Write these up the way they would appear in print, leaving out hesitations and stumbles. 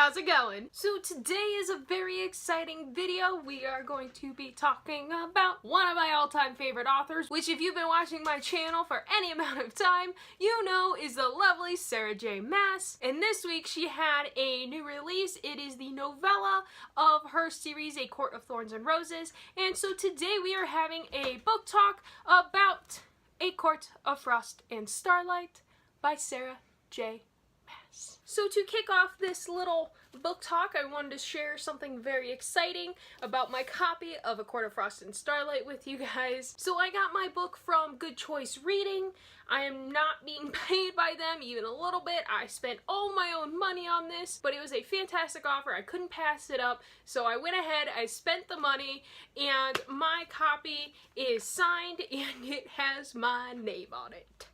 how's it going? So today is a very exciting video. We are going to be talking about one of my all-time favorite authors, which if you've been watching my channel for any amount of time, you know is the lovely Sarah J. Maas. And this week she had a new release. It is the novella of her series, A Court of Thorns and Roses. And so today we are having a book talk about A Court of Frost and Starlight by Sarah J. Maas. So to kick off this little book talk, I wanted to share something very exciting about my copy of A Court of Frost and Starlight with you guys. So I got my book from Good Choice Reading. I am not being paid by them even a little bit. I spent all my own money on this, but it was a fantastic offer. I couldn't pass it up, so I went ahead, I spent the money, and my copy is signed and it has my name on it.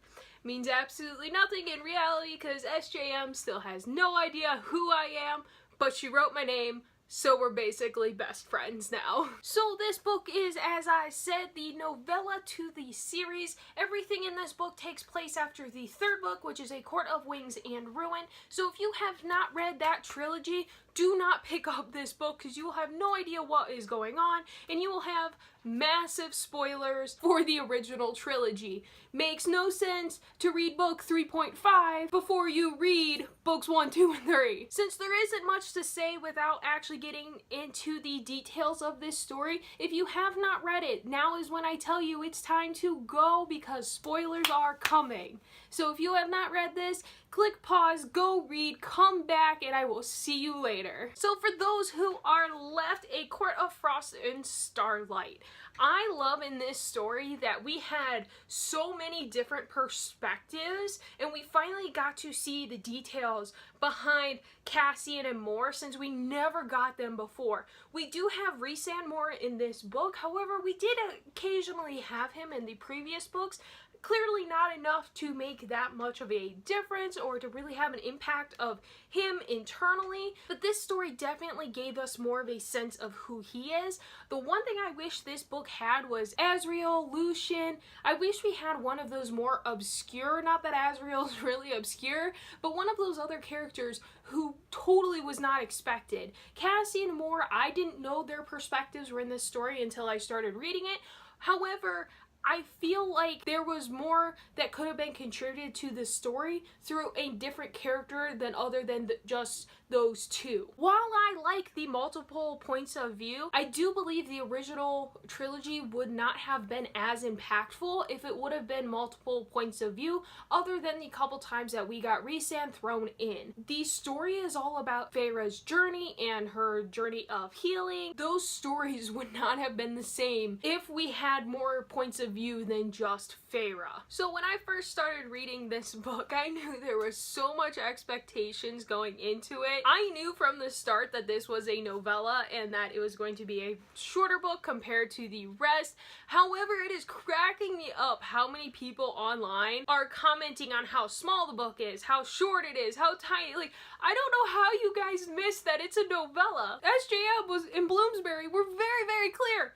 Means absolutely nothing in reality because SJM still has no idea who I am, but she wrote my name, so we're basically best friends now. So this book is, as I said, the novella to the series. Everything in this book takes place after the third book, which is A Court of Wings and Ruin. So if you have not read that trilogy, do not pick up this book because you will have no idea what is going on and you will have massive spoilers for the original trilogy. Makes no sense to read book 3.5 before you read books 1, 2, and 3. Since there isn't much to say without actually getting into the details of this story, if you have not read it, now is when I tell you it's time to go because spoilers are coming. So if you have not read this, click pause, go read, come back, and I will see you later. So for those who are left, A Court of Frost and Starlight. I love in this story that we had so many different perspectives and we finally got to see the details behind Cassian and Moore since we never got them before. We do have Rhysand Moore in this book, however we did occasionally have him in the previous books. Clearly not enough to make that much of a difference or to really have an impact of him internally, but this story definitely gave us more of a sense of who he is. The one thing I wish this book had was Azriel, Lucian. I wish we had one of those more obscure, not that Azriel's really obscure, but one of those other characters who totally was not expected. Cassian and Moore, I didn't know their perspectives were in this story until I started reading it. However, I feel like there was more that could have been contributed to the story through a different character than other than just those two. While I like the multiple points of view, I do believe the original trilogy would not have been as impactful if it would have been multiple points of view other than the couple times that we got Rhysand thrown in. The story is all about Feyre's journey and her journey of healing. Those stories would not have been the same if we had more points of view than just Feyre. So when I first started reading this book, I knew there was so much expectations going into it. I knew from the start that this was a novella and that it was going to be a shorter book compared to the rest. However, it is cracking me up how many people online are commenting on how small the book is, how short it is, how tiny. Like, I don't know how you guys missed that it's a novella. SJM was in Bloomsbury were very, very clear.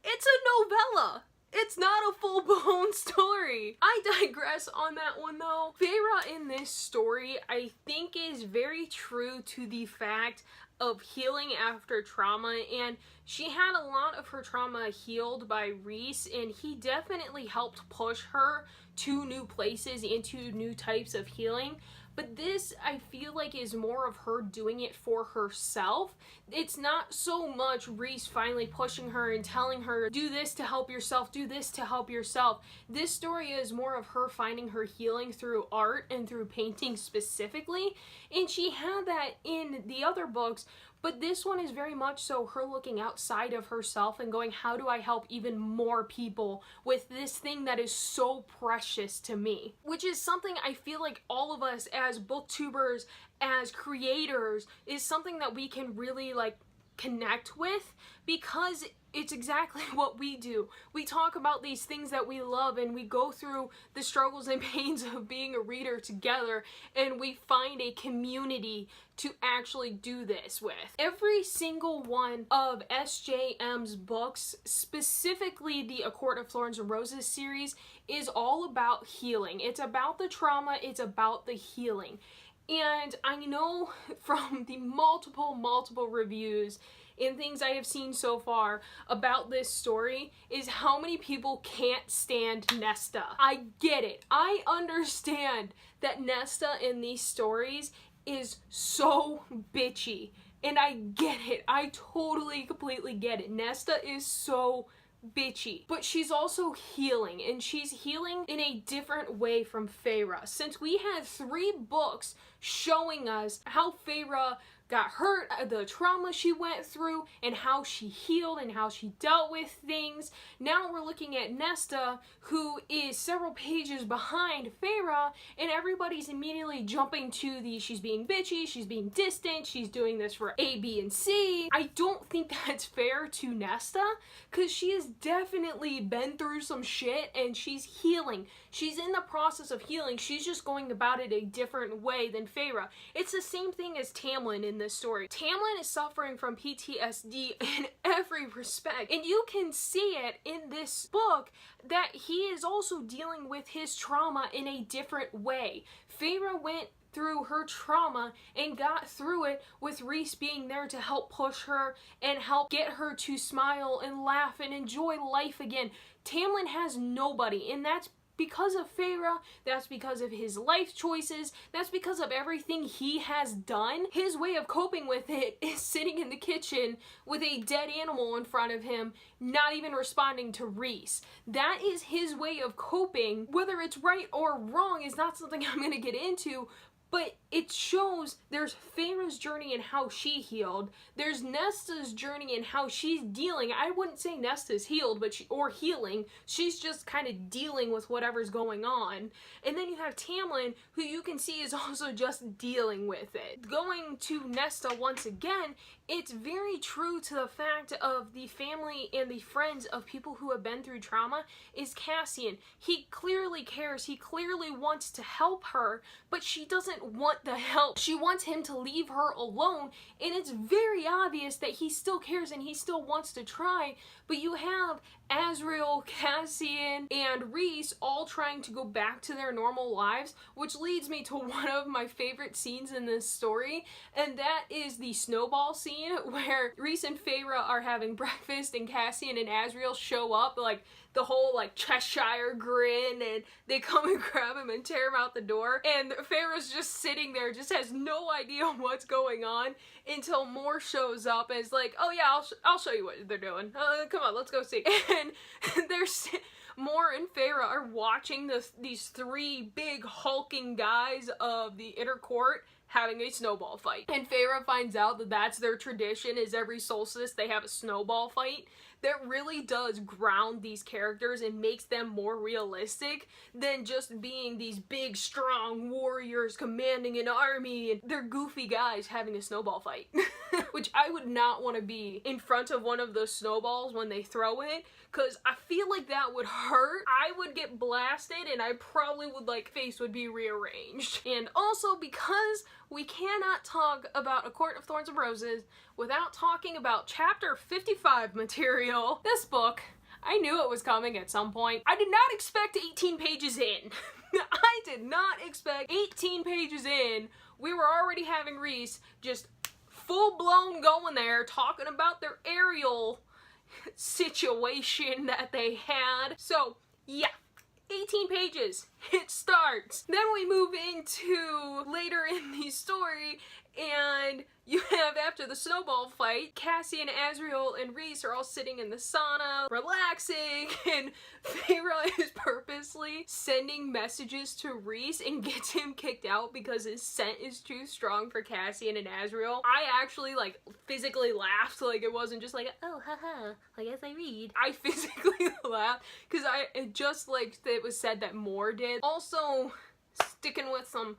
It's a novella. It's not a full-blown story. I digress on that one though. Feyre in this story I think is very true to the fact of healing after trauma, and she had a lot of her trauma healed by Rhys, and he definitely helped push her to new places into new types of healing. But this, I feel like, is more of her doing it for herself. It's not so much Rhys finally pushing her and telling her, do this to help yourself, do this to help yourself. This story is more of her finding her healing through art and through painting specifically. And she had that in the other books, but this one is very much so her looking outside of herself and going, how do I help even more people with this thing that is so precious to me? Which is something I feel like all of us as booktubers, as creators, is something that we can really like connect with because it's exactly what we do. We talk about these things that we love and we go through the struggles and pains of being a reader together and we find a community to actually do this with. Every single one of SJM's books, specifically the A Court of Thorns and Roses series, is all about healing. It's about the trauma, it's about the healing. And I know from the multiple reviews and things I have seen so far about this story is how many people can't stand Nesta. I get it. I understand that Nesta in these stories is so bitchy. And I get it. I totally, completely get it. Nesta is so bitchy, but she's also healing, and she's healing in a different way from Feyre. Since we had 3 books showing us how Feyre got hurt, the trauma she went through, and how she healed and how she dealt with things. Now we're looking at Nesta, who is several pages behind Feyre, and everybody's immediately jumping to the she's being bitchy, she's being distant, she's doing this for A, B, and C. I don't think that's fair to Nesta, because she has definitely been through some shit, and she's healing. She's in the process of healing. She's just going about it a different way than Feyre. It's the same thing as Tamlin in this story. Tamlin is suffering from PTSD in every respect, and you can see it in this book that he is also dealing with his trauma in a different way. Feyre went through her trauma and got through it with Rhys being there to help push her and help get her to smile and laugh and enjoy life again. Tamlin has nobody, and that's because of Feyre, that's because of his life choices, that's because of everything he has done. His way of coping with it is sitting in the kitchen with a dead animal in front of him, not even responding to Rhys. That is his way of coping. Whether it's right or wrong is not something I'm gonna get into, but it shows there's Feyre's journey and how she healed. There's Nesta's journey and how she's dealing. I wouldn't say Nesta's healed, but or healing. She's just kind of dealing with whatever's going on. And then you have Tamlin, who you can see is also just dealing with it. Going to Nesta once again, it's very true to the fact of the family and the friends of people who have been through trauma is Cassian. He clearly cares. He clearly wants to help her, but she doesn't want the help. She wants him to leave her alone, and it's very obvious that he still cares and he still wants to try, but you have Azriel, Cassian, and Rhys all trying to go back to their normal lives, which leads me to one of my favorite scenes in this story, and that is the snowball scene where Rhys and Feyre are having breakfast and Cassian and Azriel show up, like the whole like Cheshire grin, and they come and grab him and tear him out the door, and Feyre's just sitting there, just has no idea what's going on until Moore shows up and is like, oh yeah, I'll show you what they're doing. Come on, let's go see. And there's Moore and Feyre are watching these 3 big hulking guys of the inner court having a snowball fight. And Feyre finds out that that's their tradition, is every solstice they have a snowball fight. That really does ground these characters and makes them more realistic than just being these big, strong warriors commanding an army, and they're goofy guys having a snowball fight. Which I would not want to be in front of one of those snowballs when they throw it, because I feel like that would hurt. I would get blasted, and I probably would, like, face would be rearranged. And also because we cannot talk about A Court of Thorns and Roses without talking about chapter 55 material. This book, I knew it was coming at some point. I did not expect 18 pages in. I did not expect 18 pages in. We were already having Rhys just full-blown going there, talking about their aerial situation that they had. So, yeah. 18 pages. It starts. Then we move into later in the story, and you have, after the snowball fight, Cassian, Azriel, and Rhys are all sitting in the sauna, relaxing, and Feyre is purposely sending messages to Rhys and gets him kicked out because his scent is too strong for Cassian and Azriel. I actually, like, physically laughed, like, it wasn't just like, oh, haha, I guess I read. I physically laughed, because it just, like, it was said that Moore did. Also, sticking with some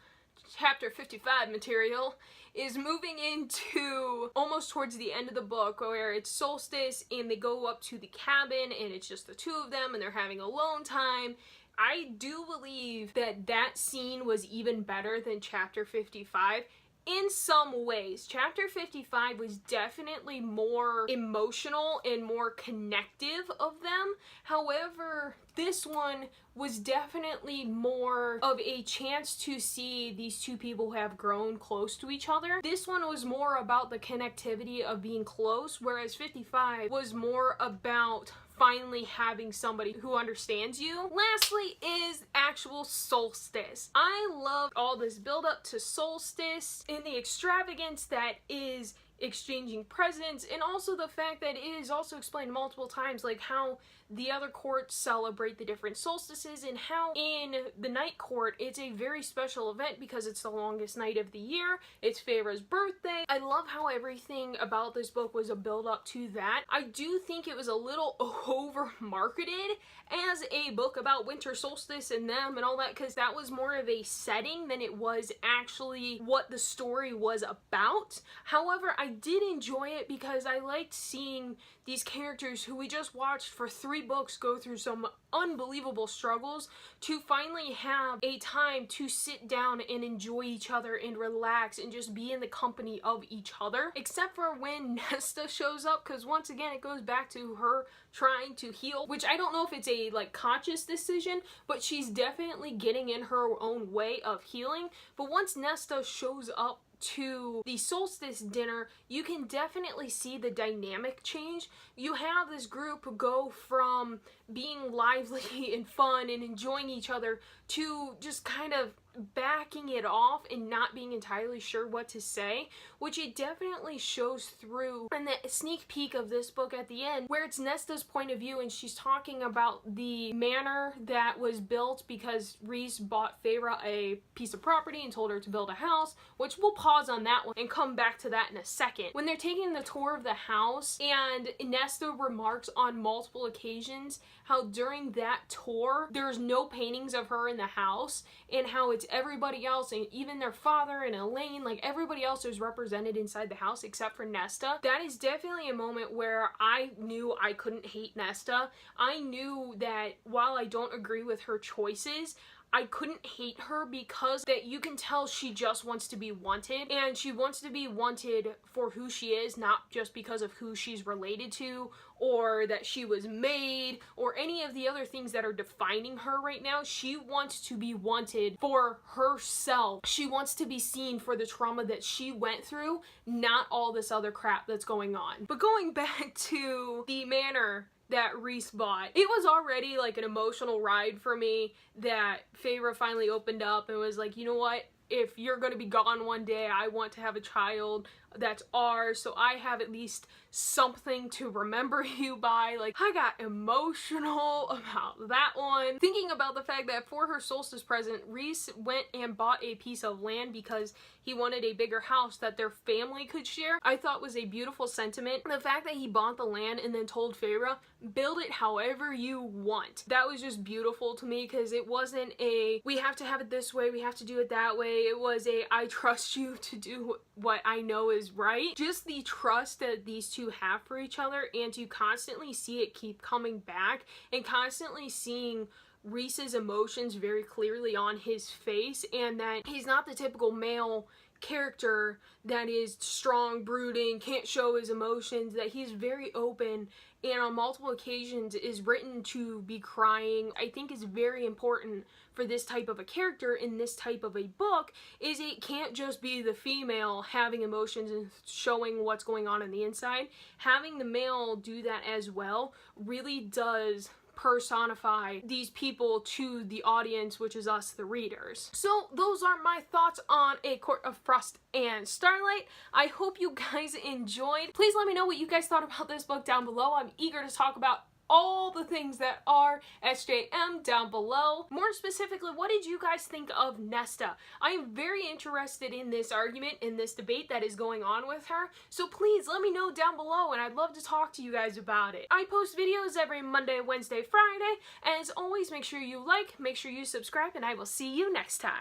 chapter 55 material, is moving into almost towards the end of the book where it's solstice and they go up to the cabin and it's just the 2 of them and they're having alone time. I do believe that that scene was even better than chapter 55. in some ways, chapter 55 was definitely more emotional and more connective of them. However, this one was definitely more of a chance to see these two people who have grown close to each other. This one was more about the connectivity of being close, whereas 55 was more about finally having somebody who understands you. Lastly is actual solstice. I loved all this build up to solstice and the extravagance that is exchanging presents, and also the fact that it is also explained multiple times, like how the other courts celebrate the different solstices, and how in the night court it's a very special event because it's the longest night of the year. It's Feyre's birthday. I love how everything about this book was a build up to that. I do think it was a little over marketed as a book about winter solstice and them and all that, because that was more of a setting than it was actually what the story was about. However, I did enjoy it because I liked seeing these characters who we just watched for 3 books go through some unbelievable struggles to finally have a time to sit down and enjoy each other and relax and just be in the company of each other. Except for when Nesta shows up, because once again it goes back to her trying to heal, which I don't know if it's a conscious decision, but she's definitely getting in her own way of healing. But once Nesta shows up to the solstice dinner, you can definitely see the dynamic change. You have this group go from being lively and fun and enjoying each other to just kind of backing it off and not being entirely sure what to say, which it definitely shows through in the sneak peek of this book at the end, where it's Nesta's point of view and she's talking about the manor that was built because Rhys bought Feyre a piece of property and told her to build a house, which we'll pause on that one and come back to that in a second. When they're taking the tour of the house, and Nesta remarks on multiple occasions how during that tour there's no paintings of her in the house, and how it's everybody else, and even their father and Elaine, like everybody else is represented inside the house except for Nesta. That is definitely a moment where I knew I couldn't hate Nesta. I knew that while I don't agree with her choices, I couldn't hate her because that you can tell she just wants to be wanted, and she wants to be wanted for who she is, not just because of who she's related to or that she was made or any of the other things that are defining her right now. She wants to be wanted for herself. She wants to be seen for the trauma that she went through, not all this other crap that's going on. But going back to the manor that Rhys bought, it was already like an emotional ride for me that Feyre finally opened up and was like, you know what, if you're going to be gone one day, I want to have a child that's ours, so I have at least something to remember you by. Like, I got emotional about that one. Thinking about the fact that for her solstice present, Rhys went and bought a piece of land because he wanted a bigger house that their family could share, I thought was a beautiful sentiment. The fact that he bought the land and then told Feyre, build it however you want. That was just beautiful to me, because it wasn't a, we have to have it this way, we have to do it that way. It was a, I trust you to do what I know is right. Just the trust that these two have for each other, and to constantly see it keep coming back, and constantly seeing Rhys's emotions very clearly on his face, and that he's not the typical male character that is strong, brooding, can't show his emotions, that he's very open and on multiple occasions is written to be crying. I think is very important for this type of a character in this type of a book, is it can't just be the female having emotions and showing what's going on the inside. Having the male do that as well really does personify these people to the audience, which is us, the readers. So those are my thoughts on A Court of Frost and Starlight. I hope you guys enjoyed. Please let me know what you guys thought about this book down below. I'm eager to talk about all the things that are SJM down below. More specifically, what did you guys think of Nesta? I am very interested in this argument, in this debate that is going on with her, so please let me know down below, and I'd love to talk to you guys about it. I post videos every Monday, Wednesday, Friday, and as always, make sure you like, make sure you subscribe, and I will see you next time.